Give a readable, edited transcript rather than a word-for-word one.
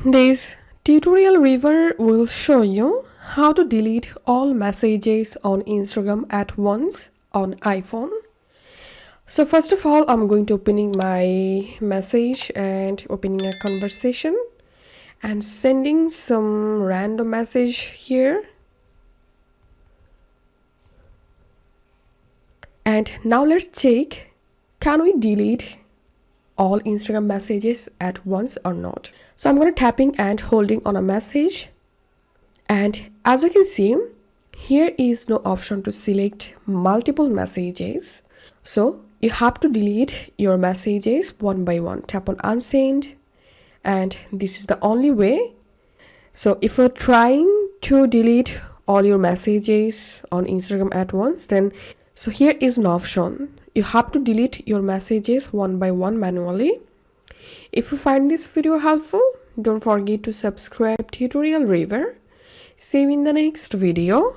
This tutorial reviewer will show you how to delete all messages on Instagram at once on iPhone. So first of all, I'm going to opening my message and opening a conversation and sending some random message here. And now let's check, can we delete all Instagram messages at once or not? So I'm going to tapping and holding on a message, and as you can see, here is no option to select multiple messages. So you have to delete your messages one by one. Tap on unsend, and this is the only way. So if you're trying to delete all your messages on Instagram at once, then so here is an option. You have to delete your messages one by one manually. If you find this video helpful, don't forget to subscribe tutorial reviewer. See you in the next video.